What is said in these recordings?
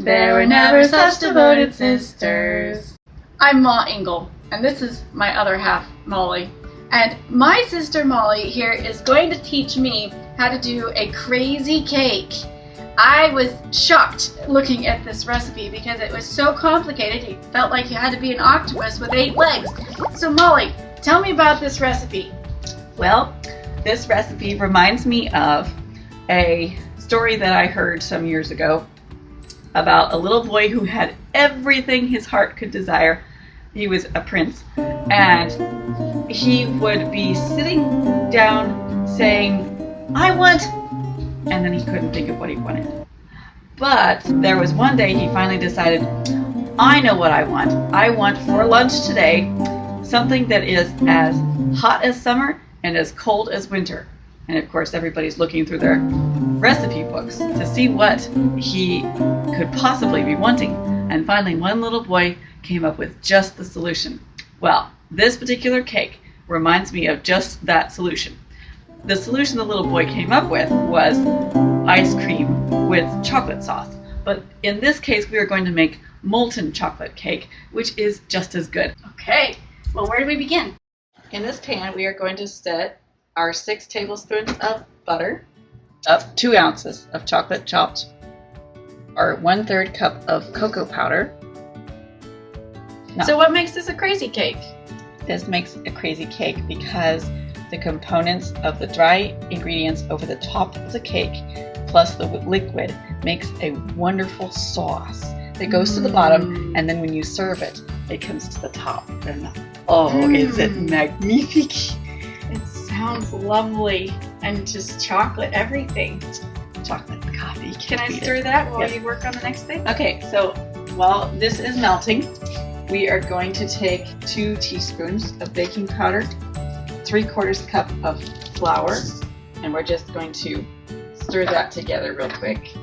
There were never such devoted sisters. I'm Ma Ingle, and this is my other half, Molly. And my sister Molly here is going to teach me how to do a crazy cake. I was shocked looking at this recipe because it was so complicated. You felt like you had to be an octopus with 8 legs. So Molly, tell me about this recipe. Well, this recipe reminds me of a story that I heard some years ago about a little boy who had everything his heart could desire. He was a prince, and he would be sitting down saying, "I want," and then he couldn't think of what he wanted. But there was one day he finally decided, "I know what I want. I want for lunch today something that is as hot as summer and as cold as winter." And of course everybody's looking through their recipe books to see what he could possibly be wanting. And finally one little boy came up with just the solution. Well, this particular cake reminds me of just that solution. The solution the little boy came up with was ice cream with chocolate sauce. But in this case we are going to make molten chocolate cake, which is just as good. Okay, well, where do we begin? In this pan we are going to set our 6 tablespoons of butter, up 2 ounces of chocolate chopped, our 1/3 cup of cocoa powder. Now, So what makes this a crazy cake? this makes a crazy cake because the components of the dry ingredients over the top of the cake plus the liquid makes a wonderful sauce that goes to the bottom, and then when you serve it, it comes to the top. And is it magnifique? It sounds lovely, and just chocolate everything. Chocolate coffee. Can I beat it. stir that while Yes. you work on the next thing? Okay, so while this is melting, we are going to take 2 teaspoons of baking powder, 3/4 cup of flour, and we're just going to stir that together real quick.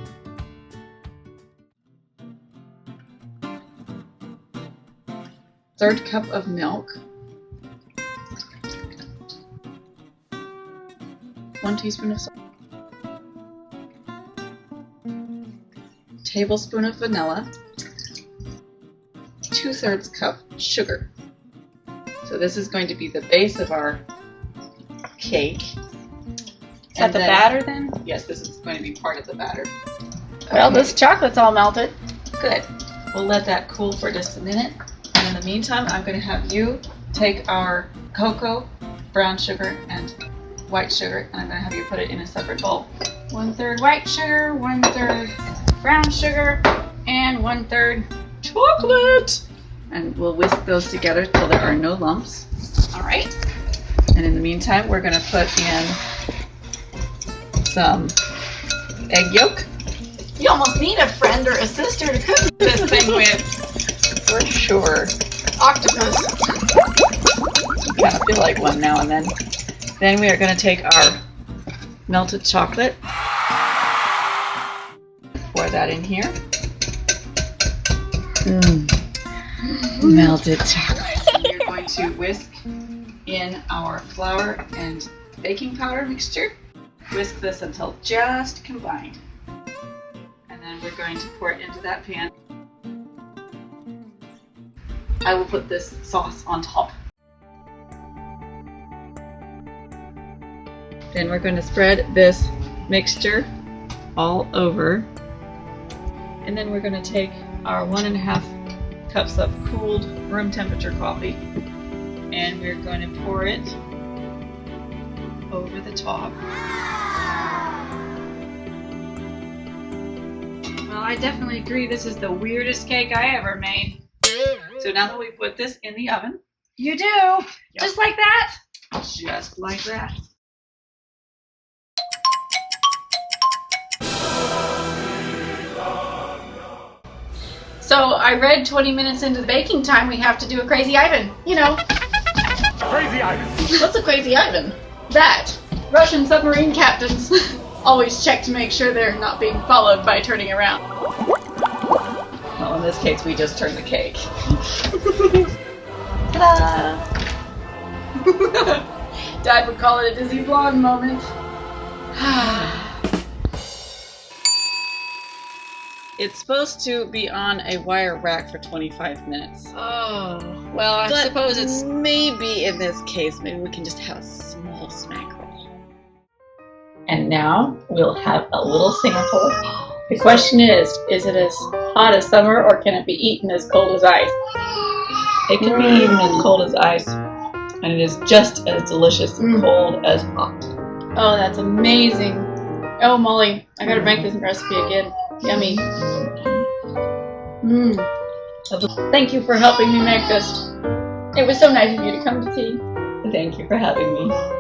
Third cup of milk, 1 teaspoon of salt, tablespoon of vanilla, 2/3 cup sugar. So this is going to be the base of our cake. Is that the batter then? Yes, this is going to be part of the batter. Well, Okay. this chocolate's all melted. Good. We'll let that cool for just a minute. And in the meantime, I'm going to have you take our cocoa, brown sugar, and white sugar, and I'm going to have you put it in a separate bowl. 1/3 white sugar, 1/3 brown sugar, and 1/3 chocolate. And we'll whisk those together till there are no lumps. All right. And in the meantime, we're going to put in some egg yolk. You almost need a friend or a sister to cook this thing with. For sure. Octopus. Kind of feel like one now and then. Then we are going to take our melted chocolate, pour that in here. Melted chocolate. We're going to whisk in our flour and baking powder mixture. Whisk this until just combined. And then we're going to pour it into that pan. I will put this sauce on top. Then we're going to spread this mixture all over. And then we're going to take our 1.5 cups of cooled room temperature coffee and we're going to pour it over the top. Well, I definitely agree this is the weirdest cake I ever made. So now that we put this in the oven, You do? Just like that? just like that. So I read 20 minutes into the baking time we have to do a crazy Ivan. You know. Crazy Ivan. What's a crazy Ivan? That Russian submarine captains always check to make sure they're not being followed by turning around. Well, in this case, we just turned the cake. Ta-da! Dad would call it a dizzy blonde moment. It's supposed to be on a wire rack for 25 minutes. Oh, well, I But suppose it's... maybe in this case, maybe we can just have a small snack roll. And now we'll have a little sample. The question is it as hot as summer or can it be eaten as cold as ice? It can be eaten as cold as ice, and it is just as delicious cold as hot. Oh, that's amazing. Oh, Molly, I gotta make this recipe again. Yummy. Thank you for helping me make this. It was so nice of you to come to tea. Thank you for having me.